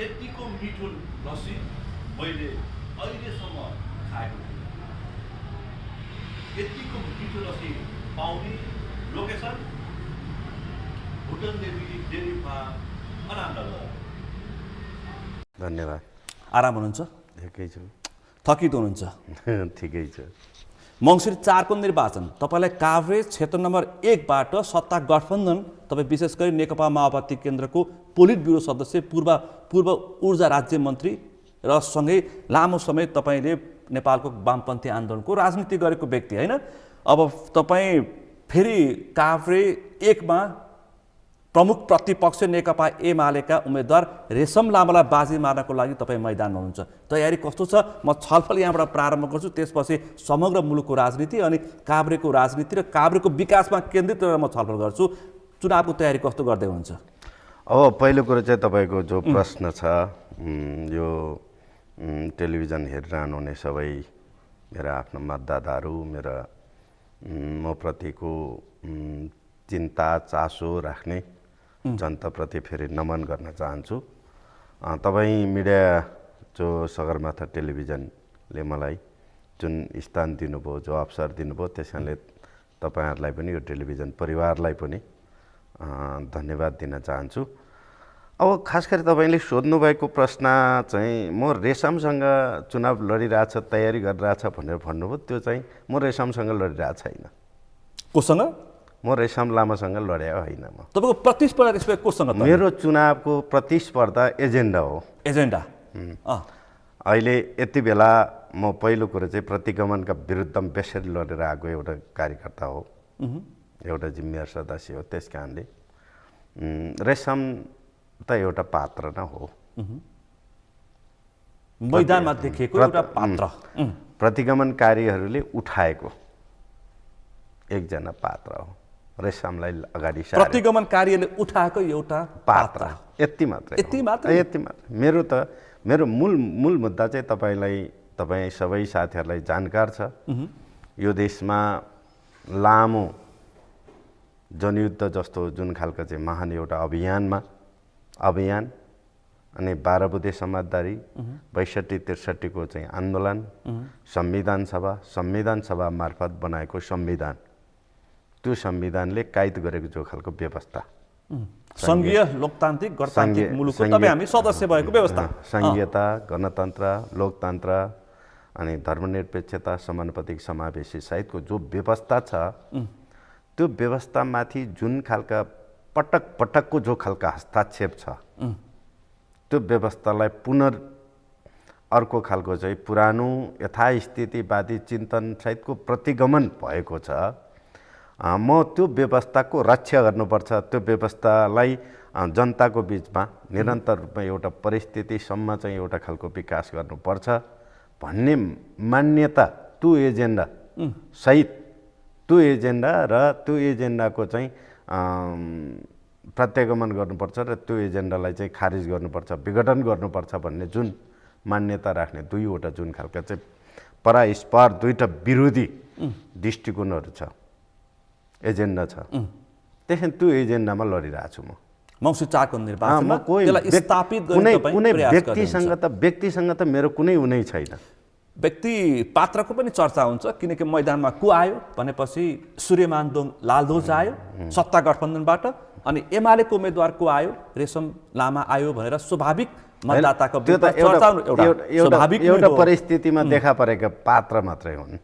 यतिको मिठो लस्सी मैले अहिलेसम्म खाएको छु। यतिको मिठो लस्सी पाउने लोकेसन भुटन देवी डेरी फार्म अनामनगर। धन्यवाद। आराम हुनुहुन्छ? ठिकै छु। थकित हुनुहुन्छ? ठिकै छ। मङ्सिर 4 को निर्वाचन तपाईँलाई काभ्रे क्षेत्र नम्बर 1 बाट सत्ता गठबन्धन, तपाईँ विशेष गरी नेकपा माओवादी केन्द्रको पोलिट ब्युरो सदस्य, पूर्व ऊर्जा राज्य मन्त्री र सँगै लामो समय तपाईँले नेपालको वामपन्थी आन्दोलनको राजनीति गरेको व्यक्ति होइन। अब तपाईँ फेरि काभ्रे 1 मा प्रमुख प्रतिपक्ष नेकपा एमालेका उम्मेदवार रेशम लामालाई बाजी मार्नको लागि तपाईँ मैदानमा हुनुहुन्छ। तयारी कस्तो छ? म छलफल यहाँबाट प्रारम्भ गर्छु, त्यसपछि समग्र मुलुकको राजनीति अनि काभ्रेको राजनीति र काभ्रेको विकासमा केन्द्रित रहेर म छलफल गर्छु। चुनावको तयारी कस्तो गर्दै हुनुहुन्छ? अब पहिलो कुरो चाहिँ तपाईँको जो प्रश्न छ, यो टेलिभिजन हेरिरहनु हुने सबै मेरा आफ्ना मतदाताहरू, मेरा म प्रतिको चिन्ता चासो राख्ने जनताप्रति फेरि नमन गर्न चाहन्छु। तपाईँ मिडिया जो सगरमाथा टेलिभिजनले मलाई जुन स्थान दिनुभयो, जो अवसर दिनुभयो, त्यसैले तपाईँहरूलाई पनि यो टेलिभिजन परिवारलाई पनि धन्यवाद दिन चाहन्छु। अब खास गरी तपाईँले सोध्नुभएको प्रश्न चाहिँ म रेशमसँग चुनाव लडिरहेछ, तयारी गरिरहेछ भनेर भन्नुभयो, त्यो चाहिँ म रेशमसँग लडिरहेको छैन। कोसँग? म रेशम लामासँग लडेको होइन। म तपाईँको प्रतिस्पर्धा त्यसपछि कोसँग? मेरो चुनावको प्रतिस्पर्धा एजेन्डा हो। एजेन्डा? अहिले यति बेला म पहिलो कुरो चाहिँ प्रतिगमनका विरुद्धमा बेसरी लडेर आएको एउटा कार्यकर्ता हो, एउटा जिम्मेवार सदस्य हो। त्यस कारणले रेशम त एउटा पात्र न हो, मैदानमा देखेको एउटा पात्र, प्रतिगमनकारीहरूले उठाएको एकजना पात्र हो। रेशमलाई अगाडि प्रतिगमनकारीहरूले उठाएको एउटा पात्र, यति मात्रै। यति मात्र? यति मात्र। मेरो मूल मुद्दा चाहिँ तपाईँ सबै साथीहरूलाई जानकार छ, यो देशमा लामो जनयुद्ध जस्तो जुन खालको चाहिँ महान एउटा अभियान अनि 12 बुँदे समाजदारी, 62-63 को चाहिँ आन्दोलन, संविधान सभा मार्फत बनाएको संविधान, त्यो संविधानले कायद गरेको जो खालको व्यवस्था, संघीय लोकतान्त्रिक गणतान्त्रिक मुलुकको तपाईँ हामी सदस्य भएको व्यवस्था, संघीयता, गणतन्त्र, लोकतन्त्र अनि धर्मनिरपेक्षता, समानुपातिक समावेशी सहितको जो व्यवस्था छ, त्यो व्यवस्थामाथि जुन खालका पटकको जो खालका हस्ताक्षेप छ, त्यो व्यवस्थालाई अर्को खालको चाहिँ पुरानो यथास्थितिवादी चिन्तन सहितको प्रतिगमन भएको छ। म त्यो व्यवस्थाको रक्षा गर्नुपर्छ, त्यो व्यवस्थालाई जनताको बिचमा निरन्तर रूपमा एउटा परिस्थितिसम्म चाहिँ एउटा खालको विकास गर्नुपर्छ भन्ने मान्यता, त्यो एजेन्डा सहित त्यो एजेन्डा र त्यो एजेन्डाको चाहिँ प्रत्यागमन गर्नुपर्छ र त्यो एजेन्डालाई चाहिँ खारिज गर्नुपर्छ, विघटन गर्नुपर्छ भन्ने जुन मान्यता राख्ने दुईवटा जुन खालका चाहिँ परास्पर दुईटा विरोधी दृष्टिकोणहरू छ, एजेन्डा छ, त्यसैले त्यो एजेन्डामा लडिरहेको छु। म मङ्सिर 4 को निर्वाचनमा त्यसलाई स्थापित गर्ने कुनै व्यक्तिसँग त मेरो कुनै उनै छैन। व्यक्ति पात्रको पनि चर्चा हुन्छ, किनकि मैदानमा को आयो भनेपछि सूर्यमानदोङ लालध्वज आयो सत्ता गठबन्धनबाट, अनि एमालेको उम्मेदवार को आयो, रेशम लामा आयो भनेर स्वाभाविक मतदाताको एउटा परिस्थितिमा देखा परेका पात्र मात्रै हुन्।